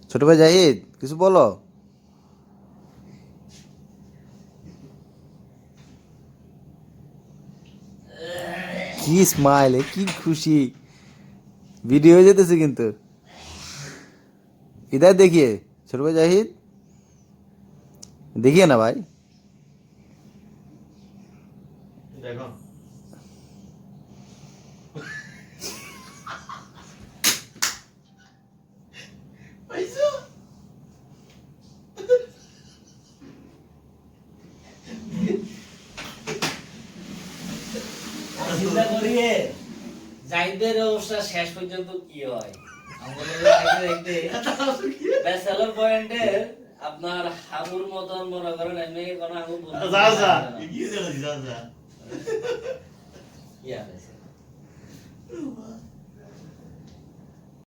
ছোট ভাই জাহিদ, কিছু বলো। কি স্মাইল, কি খুশি, ভিডিও হয়ে যেতেছে কিন্তু। ইধার দেখিয়ে, ছোট ভাই জাহিদ, দেখিয়ে না ভাই। দেখো পয়সা চিন্তা করিয়ে জাহিদের অবস্থা শেষ পর্যন্ত কি হয় আমাদের দেখতে ব্যাচেলর পয়েন্টে আপনার হাবুর মতন মনে করেন এমনি কোনো হাবু যা যা এগিয়ে যা যা কি আছে